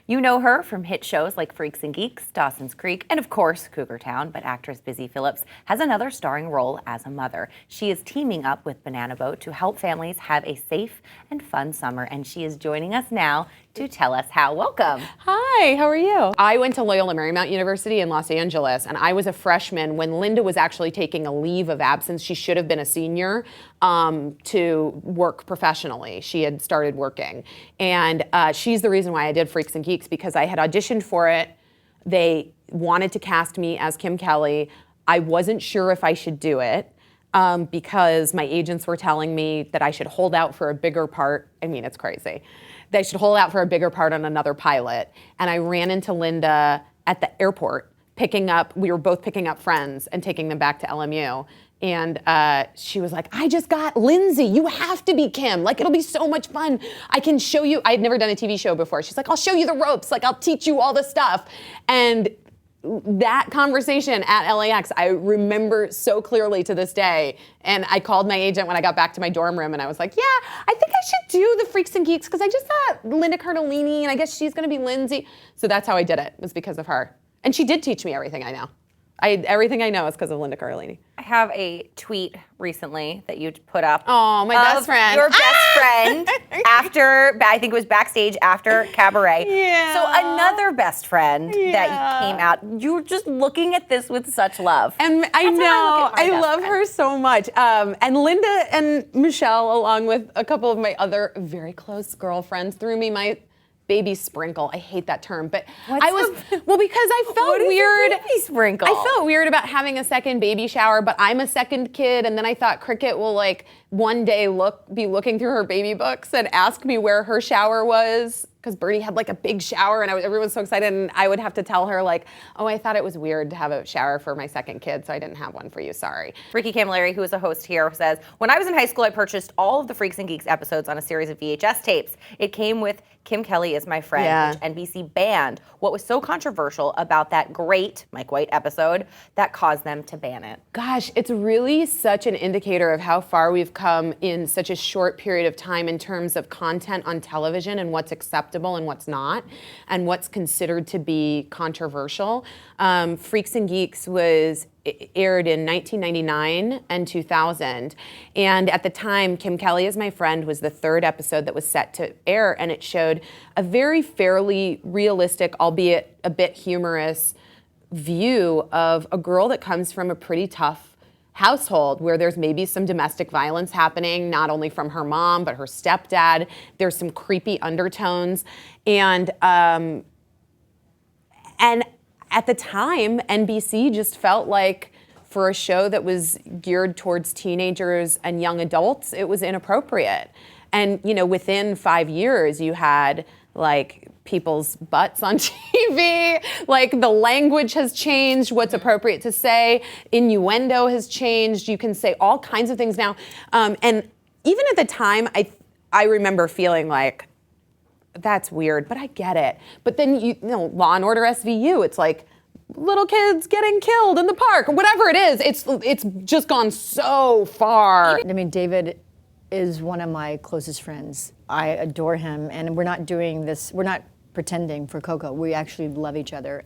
You know her from hit shows like Freaks and Geeks, Dawson's Creek, and of course, Cougar Town, but actress Busy Phillips has another starring role as a mother. She is teaming up with Banana Boat to help families have a safe and fun summer, and she is joining us now to tell us how. Welcome. Hi, how are you? I went to Loyola Marymount University in Los Angeles, and I was a freshman when Linda was actually taking a leave of absence. She should have been a senior to work professionally. She had started working. And she's the reason why I did Freaks and Geeks, because I had auditioned for it. They wanted to cast me as Kim Kelly. I wasn't sure if I should do it. Because my agents were telling me that I should hold out for a bigger part. I mean, it's crazy. They should hold out for a bigger part on another pilot. And I ran into Linda at the airport we were both picking up friends and taking them back to LMU. And she was like, I just got Lindsay, you have to be Kim. Like, it'll be so much fun. I can show you, I'd never done a TV show before. She's like, I'll show you the ropes. Like, I'll teach you all the stuff. And that conversation at LAX, I remember so clearly to this day. And I called my agent when I got back to my dorm room and I was like, yeah, I think I should do the Freaks and Geeks because I just thought Linda Cardellini and I guess she's gonna be Lindsay. So that's how I did it, was because of her. And she did teach me everything I know. Everything I know is because of Linda Cardellini. I have a tweet recently that you put up. Oh, my best friend. Your best friend after, I think it was backstage after Cabaret. Yeah. So another best friend that came out. You were just looking at this with such love. And I love her so much. And Linda and Michelle, along with a couple of my other very close girlfriends, threw me my baby sprinkle. I hate that term, but because I felt weird. Baby sprinkle? I felt weird about having a second baby shower, but I'm a second kid, and then I thought Cricket will like one day be looking through her baby books and ask me where her shower was, because Bertie had like a big shower and everyone was so excited, and I would have to tell her like, oh, I thought it was weird to have a shower for my second kid, so I didn't have one for you, sorry. Ricky Camilleri, who is a host here, says, when I was in high school, I purchased all of the Freaks and Geeks episodes on a series of VHS tapes. It came with Kim Kelly is My Friend, which NBC banned. What was so controversial about that great Mike White episode that caused them to ban it? Gosh, it's really such an indicator of how far we've come in such a short period of time in terms of content on television and what's acceptable and what's not, and what's considered to be controversial. Freaks and Geeks was aired in 1999 and 2000. And at the time, Kim Kelly is My Friend was the third episode that was set to air, and it showed a very fairly realistic, albeit a bit humorous, view of a girl that comes from a pretty tough household where there's maybe some domestic violence happening, not only from her mom, but her stepdad. There's some creepy undertones. And at the time, NBC just felt like for a show that was geared towards teenagers and young adults, it was inappropriate. And, you know, within 5 years, you had like people's butts on TV, like the language has changed, what's appropriate to say, innuendo has changed, you can say all kinds of things now. And even at the time, I remember feeling like, that's weird, but I get it. But then, you know, Law and Order SVU, it's like little kids getting killed in the park, or whatever it is. It's just gone so far. I mean, David is one of my closest friends. I adore him, and we're not doing this, we're not pretending for Coco. We actually love each other.